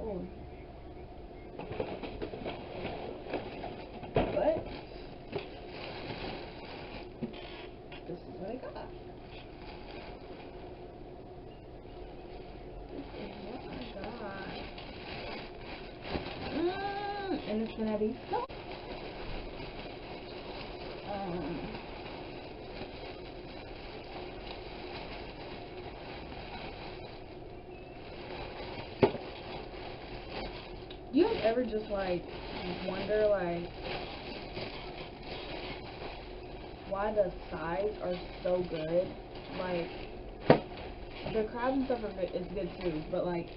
cold. But this is what I got. This is what I got. And it's gonna be so. Do you guys ever just like wonder like why the sides are so good? Like the crabs and stuff are good, is good too, but like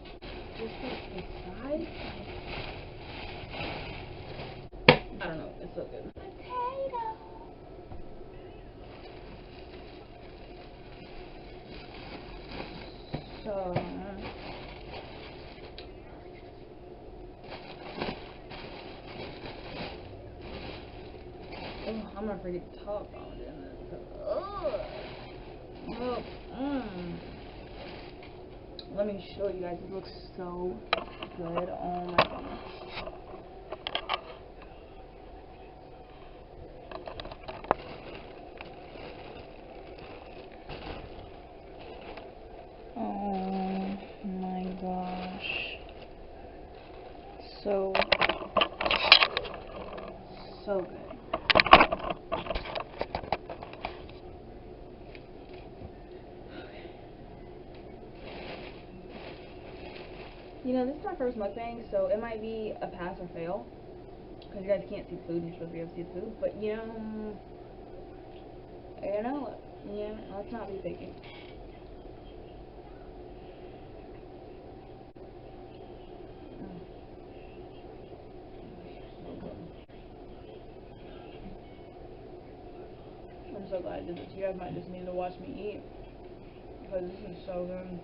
just like the sides, I don't know, it's so good. Potato. So I'm gonna forget to talk while I'm doing this because let me show you guys. It looks so good. Oh my goodness. Oh my gosh. So good. You know, this is my first mukbang, so it might be a pass or fail. Because you guys can't see the food, you're supposed to be able to see the food. But, you know, let's not be picky. I'm so glad I did this. You guys might just need to watch me eat. Because this is so good.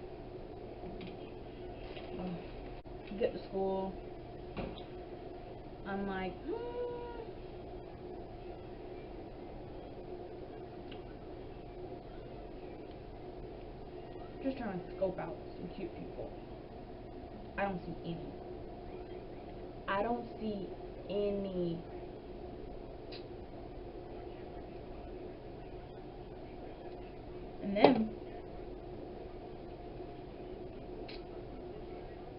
Get to school. I'm like, just trying to scope out some cute people. I don't see any. I don't see any. And then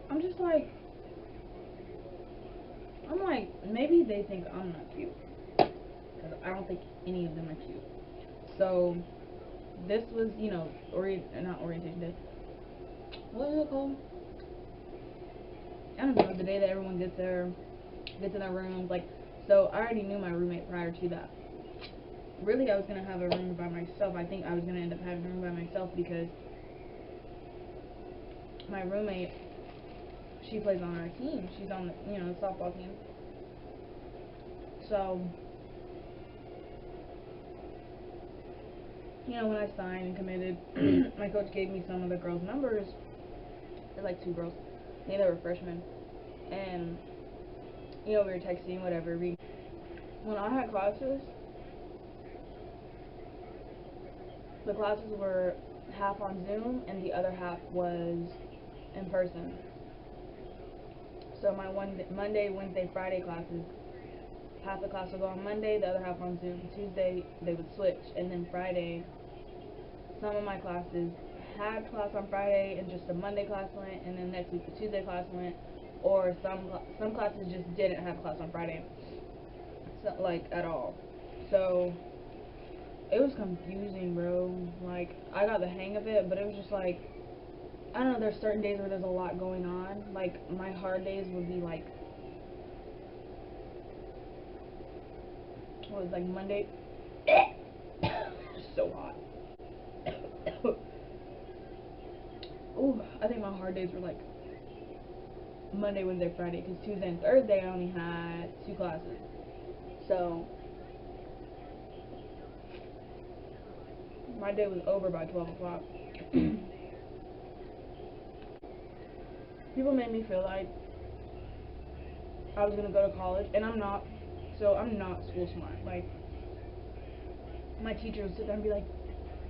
I'm just like, maybe they think I'm not cute. Because I don't think any of them are cute. So this was, you know, not orientation day. What is it called? I don't know, the day that everyone gets in their rooms. Like, so I already knew my roommate prior to that. Really, I was gonna have a room by myself. I think I was gonna end up having a room by myself because my roommate, she plays on our team. She's on the, you know, the softball team. So, you know, when I signed and committed, my coach gave me some of the girls' numbers. There's like 2 girls. They were freshmen. And, you know, we were texting, whatever. When I had classes, the classes were half on Zoom and the other half was in person. So my Monday, Wednesday, Friday classes, half the class would go on Monday, the other half on Zoom. Tuesday, they would switch. And then Friday, some of my classes had class on Friday and just the Monday class went, and then next week the Tuesday class went, or some classes just didn't have class on Friday, so, like, at all. So it was confusing, bro. Like, I got the hang of it, but it was just like, I don't know, there's certain days where there's a lot going on. Like, my hard days would be like, what was like Monday? So hot. Ooh, I think my hard days were like Monday, Wednesday, Friday, because Tuesday and Thursday I only had 2 classes. So my day was over by 12 o'clock. People made me feel like I was gonna go to college, and I'm not. So I'm not school smart. Like, my teacher would sit there and be like,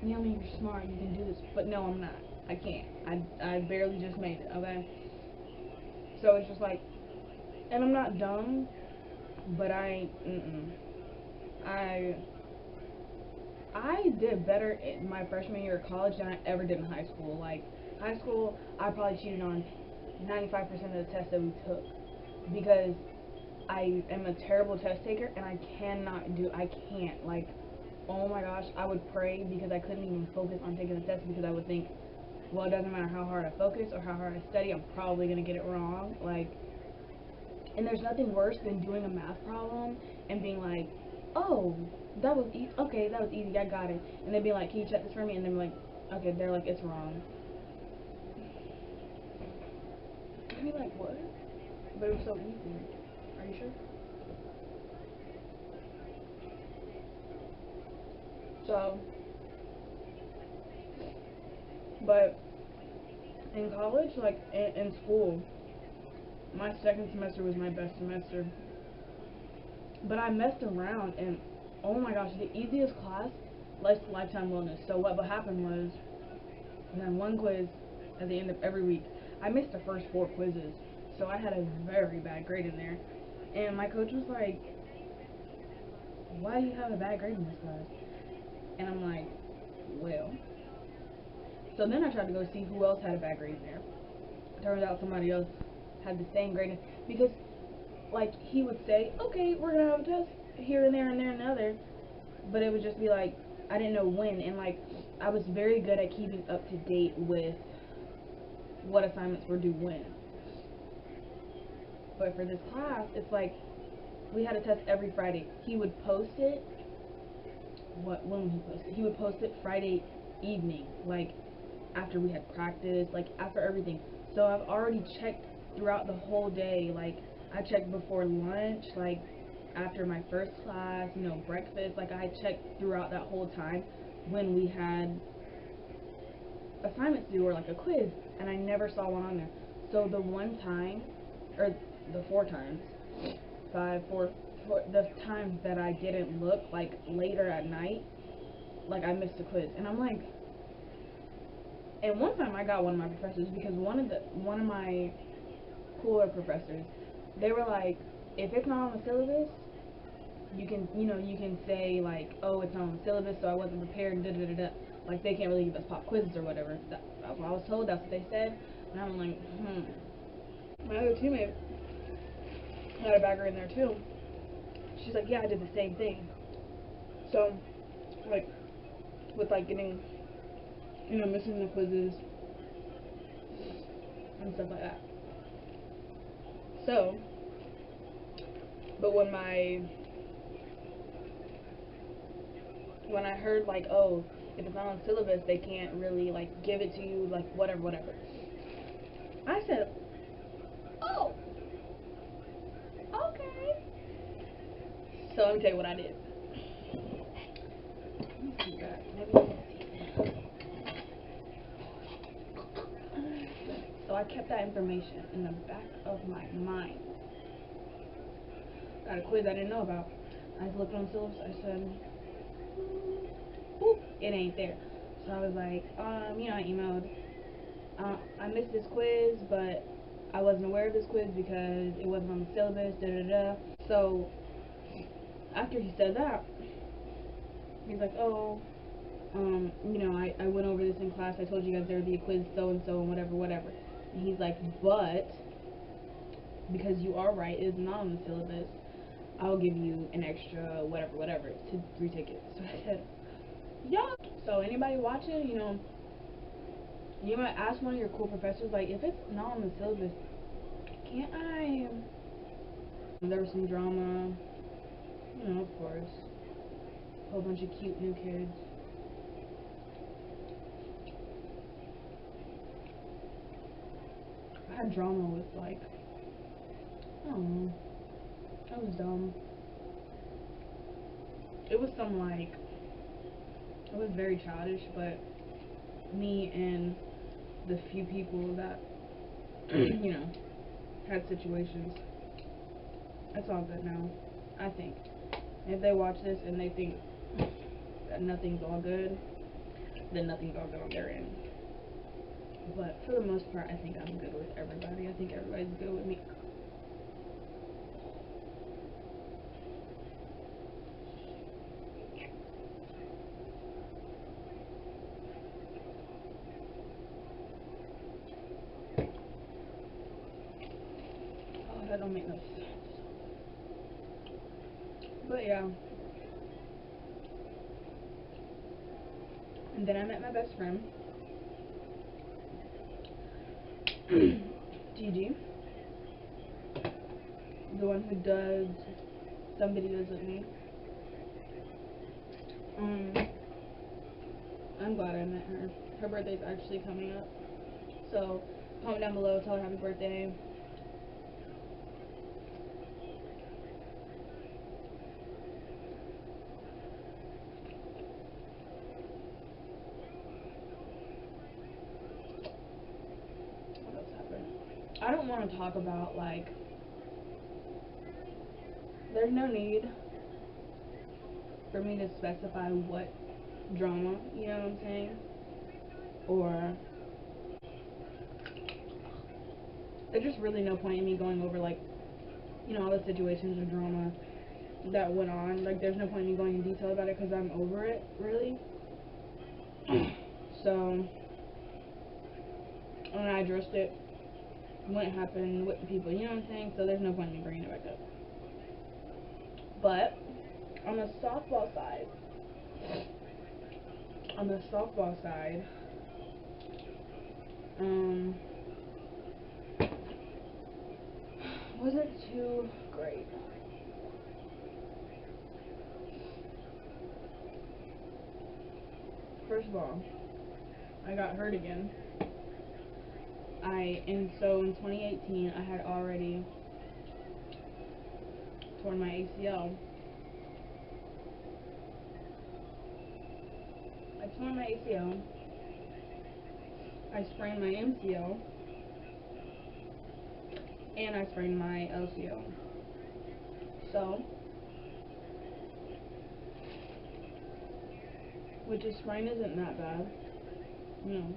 Neomi, you're smart, you can do this. But no, I'm not. I can't. I barely just made it, okay? So So it's just like, and I'm not dumb, but I I did better in my freshman year of college than I ever did in high school. Like, high school, I probably cheated on 95% of the tests that we took because I am a terrible test taker and I can't. Like, oh my gosh, I would pray because I couldn't even focus on taking the test because I would think, well, it doesn't matter how hard I focus or how hard I study, I'm probably going to get it wrong. Like, and there's nothing worse than doing a math problem and being like, oh, that was easy. Okay, that was easy. I got it. And they'd be like, can you check this for me? And they're like, okay, they're like, it's wrong. I'd be like, what? But it was so easy. Are you sure? So, but in college, like in school, my second semester was my best semester. But I messed around and oh my gosh, the easiest class, lifetime wellness. So what happened was, and then one quiz at the end of every week, I missed the first 4 quizzes. So I had a very bad grade in there. And my coach was like, why do you have a bad grade in this class? And I'm like, well. So then I tried to go see who else had a bad grade in there. Turns out somebody else had the same grade. Because, like, he would say, okay, we're going to have a test here and there and there and other. But it would just be like, I didn't know when. And, like, I was very good at keeping up to date with what assignments were due when. But for this class, it's like, we had a test every Friday. He would post it. When would he post it? He would post it Friday evening, like after we had practice, like after everything. So I've already checked throughout the whole day. Like, I checked before lunch, like after my first class, breakfast. Like, I checked throughout that whole time when we had assignments due or like a quiz, and I never saw one on there. So the one time, or the 4 times, the times that I didn't look, like later at night, like I missed a quiz, and I'm like, and one time I got one of my professors because one of my cooler professors, they were like, if it's not on the syllabus, you can say like, oh, it's not on the syllabus, so I wasn't prepared, and da da da da. Like, they can't really give us pop quizzes or whatever. That's what I was told. That's what they said, and I'm like, My other teammate had a bagger in there too. She's like, yeah, I did the same thing. So, like, with like getting, missing the quizzes and stuff like that. So, but when I heard like, oh, if it's not on syllabus, they can't really like give it to you, like whatever. I said, oh, okay. So let me tell you what I did. Let me see that. So I kept that information in the back of my mind. Got a quiz I didn't know about. I just looked on the syllabus. I said, boop, it ain't there. So I was like, I emailed. I missed this quiz, but I wasn't aware of this quiz because it wasn't on the syllabus. Da da da. So after he said that, he's like, oh, I went over this in class. I told you guys there would be a quiz, so and so, and whatever. And he's like, but because you are right, it is not on the syllabus, I'll give you an extra whatever to retake it. So I said, yeah. So anybody watching, you might ask one of your cool professors, like, if it's not on the syllabus, can't I? There was some drama, of course. A whole bunch of cute new kids. I had drama with, like, I don't know. That was dumb. It was it was very childish, but me and the few people that, had situations, it's all good now, I think. If they watch this and they think that nothing's all good, then nothing's all good on their end. But for the most part, I think I'm good with everybody. I think everybody's good with me. Oh, that don't make no sense. But yeah. And then I met my best friend, Gigi, the one who does some videos with me. I'm glad I met her. Her birthday's actually coming up. So, comment down below, tell her happy birthday. What else happened? I don't want to talk about, like, there's no need for me to specify what drama, you know what I'm saying? Or there's just really no point in me going over, like, you know, all the situations of drama that went on. Like, there's no point in me going in detail about it because I'm over it, really. So, when I addressed it, what happened with the people, you know what I'm saying? So there's no point in me bringing it back up. But on the softball side, wasn't too great. First of all, I got hurt again. So in 2018, I had already torn my ACL. I tore my ACL. I sprained my MCL. And I sprained my LCL. So, which a sprain isn't that bad. You know,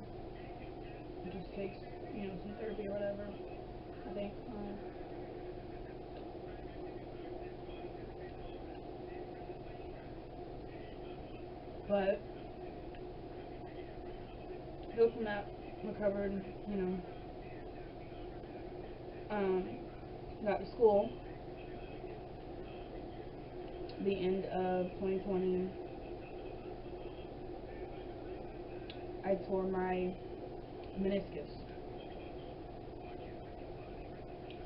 it just takes, you know, some therapy or whatever, I think. But healed from that, recovered, you know. Got to school the end of 2020. I tore my meniscus.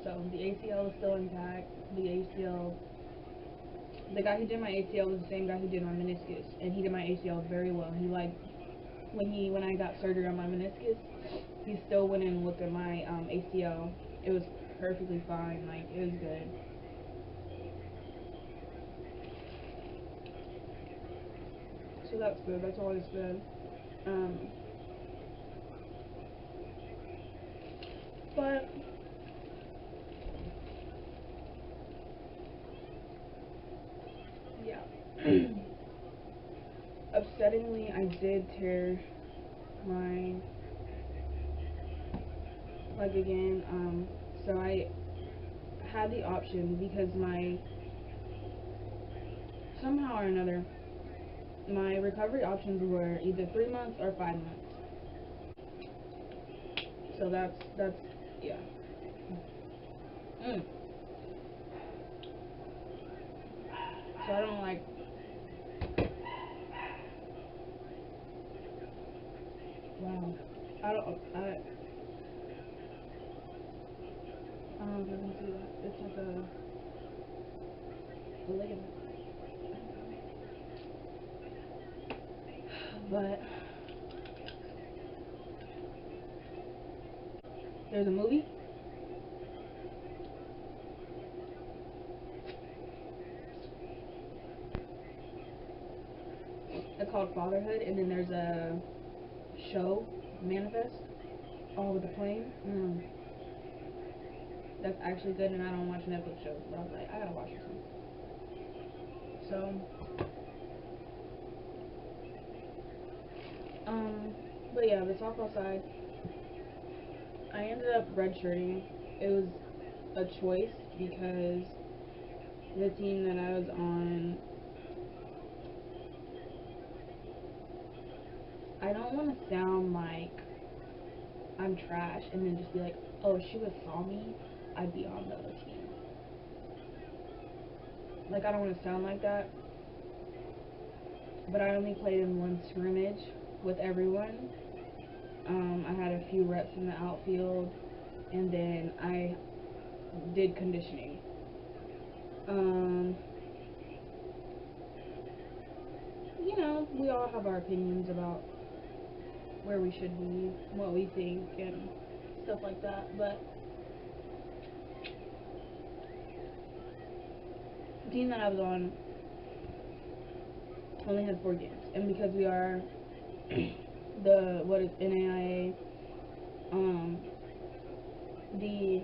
So the ACL is still intact. The guy who did my ACL was the same guy who did my meniscus, and he did my ACL very well. He, like, when I got surgery on my meniscus, he still went in and looked at my ACL. It was perfectly fine. Like, it was good. So that's good. That's always good. But yeah. Upsettingly, I did tear my leg again. So I had the option because somehow or another, my recovery options were either 3 months or 5 months. So that's yeah. So I don't like. Wow. I don't know if you can see that. It's like a ligament. But there's a movie. It's called Fatherhood, and then there's a show, Manifest, with the plane. That's actually good, and I don't watch Netflix shows, but I was like, I gotta watch this one. So, but yeah, the softball side, I ended up redshirting. It was a choice because the team that I was on, I don't want to sound like I'm trash and then just be like, oh, if she would saw me, I'd be on the other team. Like, I don't want to sound like that, but I only played in one scrimmage with everyone. I had a few reps in the outfield, and then I did conditioning. You know, we all have our opinions about where we should be, what we think, and stuff like that, but the team that I was on only had 4 games, and because we are the, what is NAIA, the,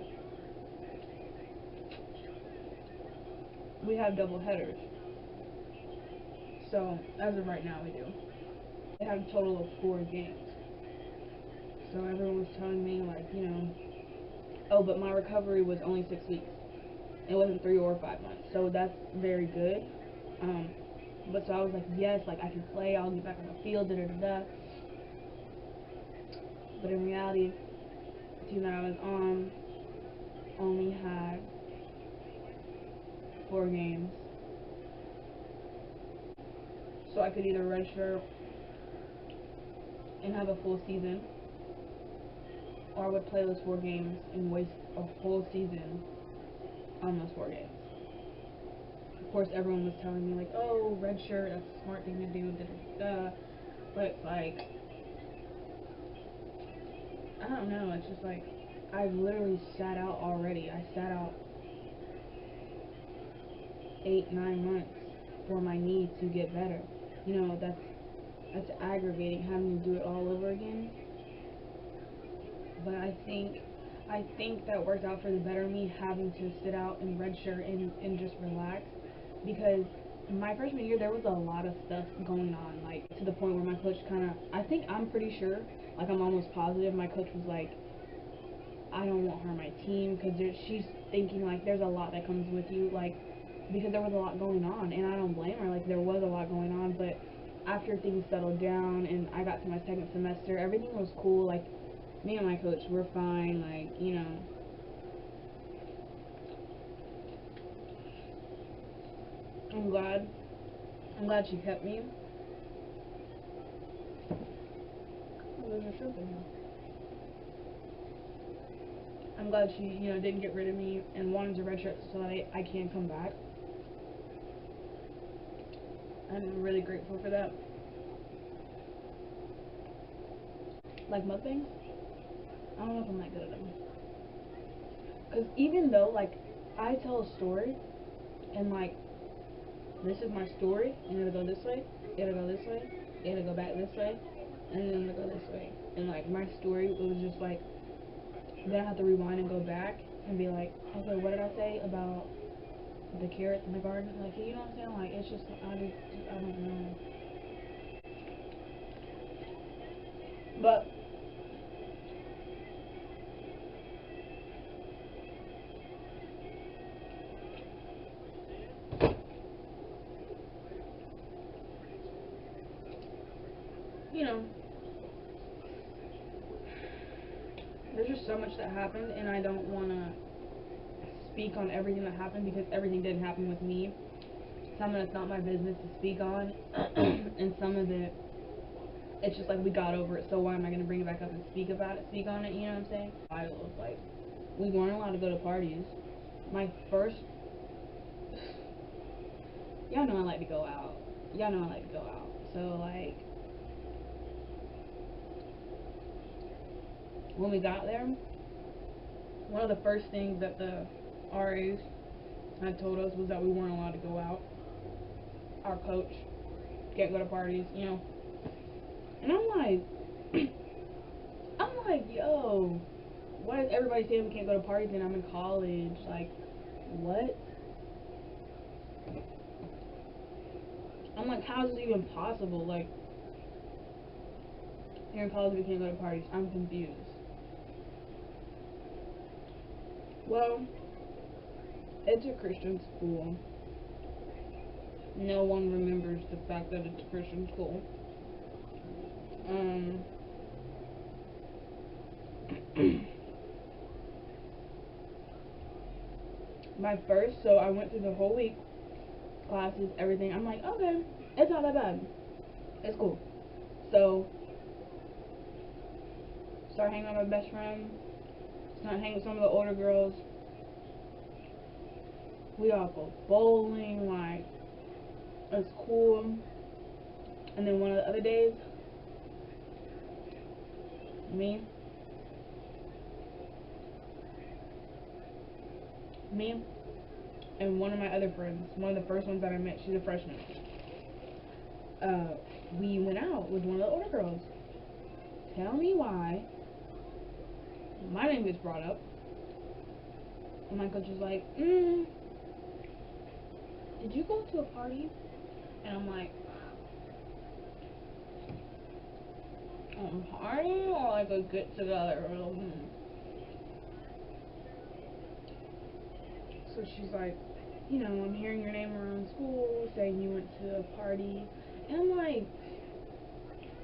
we have double headers, so as of right now we do. They have a total of 4 games, so everyone was telling me, like, you know, oh, but my recovery was only 6 weeks. It wasn't 3 or 5 months, so that's very good. But so I was like, yes, like I can play, I'll get back on the field, da da da da. But in reality, the team that I was on only had 4 games, so I could either redshirt and have a full season, or I would play those 4 games and waste a whole season on those 4 games. Of course, everyone was telling me, like, oh, redshirt, that's a smart thing to do, da da da. But it's like, I don't know, it's just like, I've literally sat out already. I sat out 8-9 months for my knee to get better. You know, that's aggravating, having to do it all over again. But I think that worked out for the better of me, having to sit out and redshirt and just relax, because my freshman year there was a lot of stuff going on, like to the point where my coach I'm pretty sure, like I'm almost positive, my coach was like, I don't want her on my team, because she's thinking like there's a lot that comes with you, like, because there was a lot going on, and I don't blame her, like there was a lot going on. But after things settled down and I got to my second semester, everything was cool, like me and my coach were fine, like, you know. I'm glad she kept me. Oh, there's a shrimp in here. I'm glad she, you know, didn't get rid of me and wanted to redshirt so that I can come back. I'm really grateful for that. Like mukbangs, I don't know if I'm that good at them. Because even though, like, I tell a story, and, like, this is my story, and it'll go this way, it'll go this way, it'll go back this way, and then it'll go this way. And, like, my story, it was just, like, then I have to rewind and go back and be like, okay, what did I say about the carrots in the garden? Like, you know what I'm saying? Like, it's just, I don't know. But you know, there's just so much that happened, and I don't want to speak on everything that happened, because everything didn't happen with me. Some of it's not my business to speak on, and some of it, it's just like we got over it, so why am I going to bring it back up and speak on it, you know what I'm saying? I was like, we weren't allowed to go to parties. My first, y'all know I like to go out. So, like, when we got there, one of the first things that the RAs had told us was that we weren't allowed to go out. Our coach can't go to parties, you know. And I'm like, yo, why is everybody saying we can't go to parties and I'm in college? Like, what? I'm like, how is this even possible? Like, you're in college, we can't go to parties. I'm confused. Well, it's a Christian school. No one remembers the fact that it's a Christian school. So I went through the whole week, classes, everything. I'm like, okay, it's not that bad. It's cool. So, start hanging out with my best friend. Start hanging with some of the older girls. We all go bowling, like, it's cool. And then one of the other days, me and one of my other friends, one of the first ones that I met, she's a freshman. We went out with one of the older girls. Tell me why my name gets brought up. And my coach is like, did you go to a party? And I'm like, a party or like a get together? So she's like, I'm hearing your name around school saying you went to a party. And I'm like,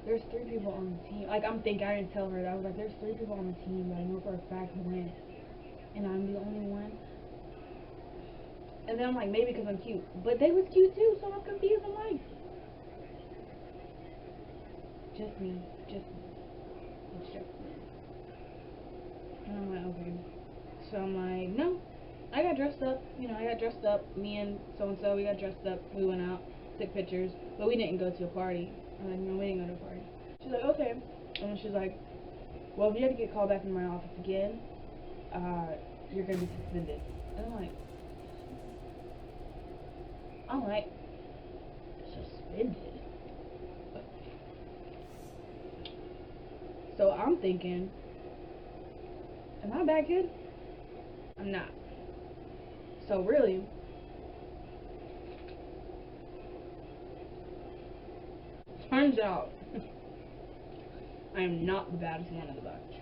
there's 3 people on the team. Like, I'm thinking, I didn't tell her that. I was like, there's 3 people on the team that I know for a fact went. And I'm the only one. And then I'm like, maybe because I'm cute. But they was cute too, so I'm confused. I'm like, just me. It's just me. And I'm like, okay. So I'm like, no. I got dressed up. Me and so-and-so, we got dressed up. We went out, took pictures. But we didn't go to a party. I'm like, no, we didn't go to a party. She's like, okay. And then she's like, well, if you have to get called back in my office again, you're going to be suspended. And I'm like, suspended? So I'm thinking, am I a bad kid? I'm not. So really, turns out, I am not the baddest one of the bunch.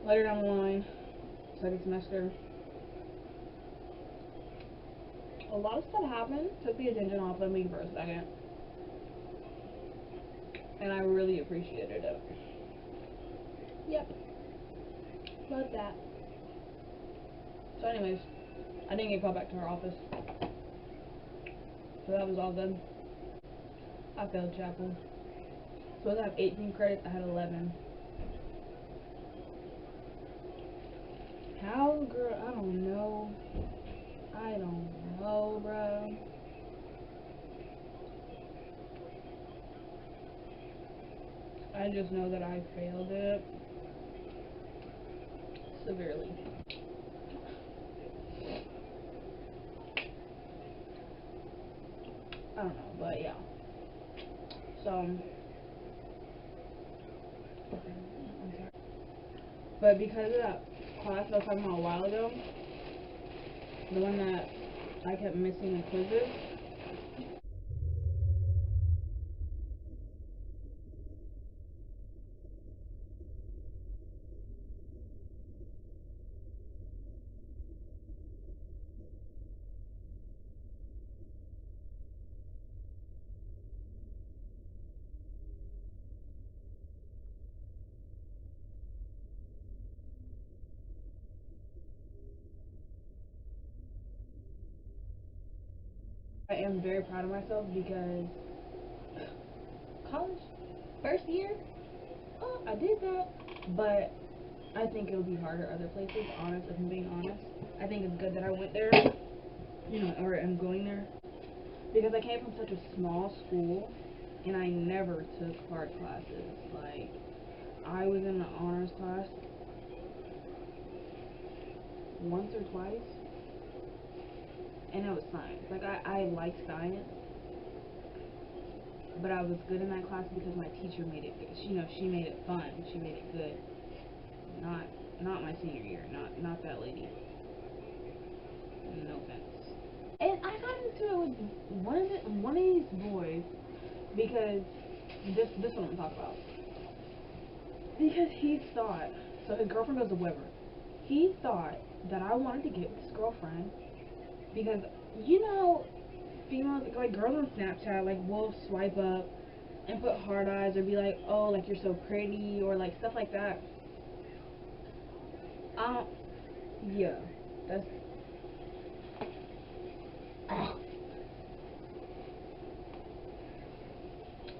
Later down the line, second semester, a lot of stuff happened, took the attention off of me for a second. And I really appreciated it. Yep. Love that. So anyways, I didn't get called back to her office. So that was all good. I failed chapel. So I have 18 credits, I had 11. How, girl? I don't know. Bro. I just know that I failed it severely. I don't know, but yeah. So, but because of that class I was talking about a while ago, the one that I kept missing in quizzes, I am very proud of myself because college, first year, oh, I did that, but I think it'll be harder other places, if I'm being honest. I think it's good that I went there, or am going there, because I came from such a small school, and I never took hard classes. Like, I was in the honors class once or twice, and it was science. Like, I liked science, but I was good in that class because my teacher made it good. She made it fun. She made it good. Not my senior year. Not that lady. No offense. And I got into it with one of these boys because this is what I'm talking about. Because he thought So his girlfriend goes to Weber. He thought that I wanted to get with his girlfriend because, you know, females, like girls on Snapchat, like will swipe up and put hard eyes or be like, oh, like you're so pretty, or like stuff like that. Yeah, that's,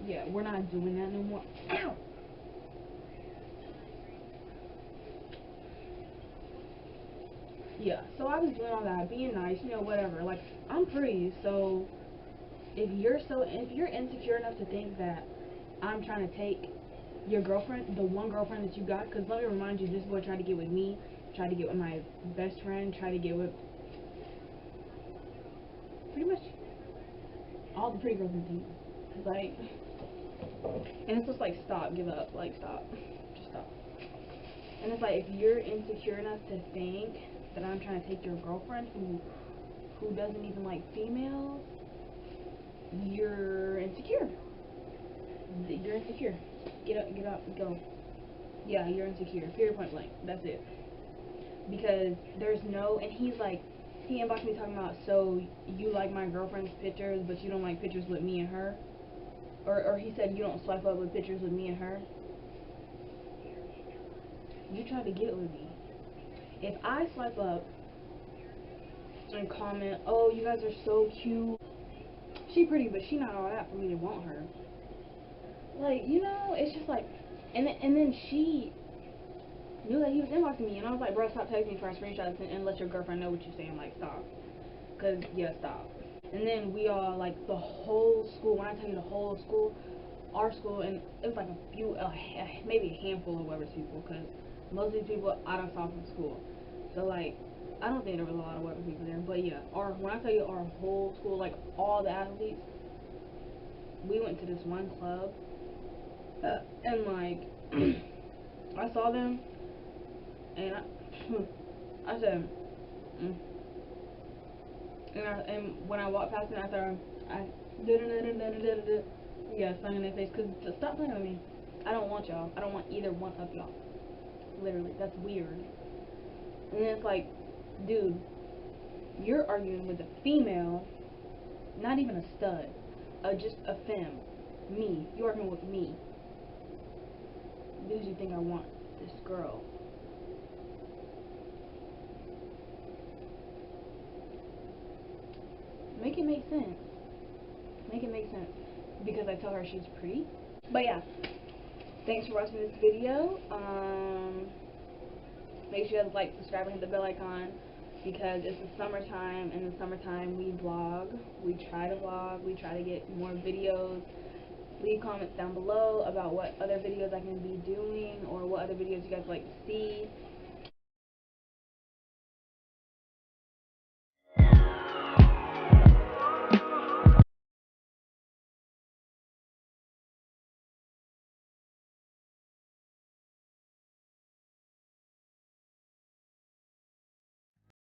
yeah, we're not doing that no more. Ow! Yeah, so I was doing all that, being nice, you know, whatever. Like, I'm pretty, so if you're insecure enough to think that I'm trying to take your girlfriend, the one girlfriend that you got, because let me remind you, this boy tried to get with me, tried to get with my best friend, tried to get with pretty much all the pretty girls in the team. Like, and it's just like, stop, give up, like, stop, just stop. And it's like, if you're insecure enough to think that I'm trying to take your girlfriend who doesn't even like females, you're insecure. You're insecure. Get up, go. Yeah, you're insecure. Period, point blank. That's it. Because there's no, and he's like, he inboxed me talking about, so you like my girlfriend's pictures, but you don't like pictures with me and her? Or he said you don't swipe up with pictures with me and her? You tried to get with me. If I swipe up and comment, oh, you guys are so cute, she pretty, but she not all that for me to want her. Like, you know, it's just like, and then she knew that he was inboxing me, and I was like, bro, stop texting me for screenshots and let your girlfriend know what you're saying. Like, stop. Cause yeah, stop. And then we all, like, the whole school, when I tell you the whole school, our school, and it was like a few, maybe a handful of Weber's people, because most of these people I don't saw from school. So, like, I don't think there was a lot of Weber people there, but yeah, when I tell you our whole school, like, all the athletes, we went to this one club, and, like, I saw them, and I said, mm. And when I walked past them, I said, yeah, sung in their face, because stop playing with me. I don't want y'all. I don't want either one of y'all. Literally, that's weird. And then it's like, dude, you're arguing with a female, not even a stud, just a femme. Me. You're arguing with me. Because you think I want this girl. Make it make sense. Make it make sense. Because I tell her she's pretty. But yeah. Thanks for watching this video. Make sure you guys like, subscribe, and hit the bell icon. Because it's the summertime. In the summertime we vlog. We try to vlog. We try to get more videos. Leave comments down below about what other videos I can be doing, or what other videos you guys like to see.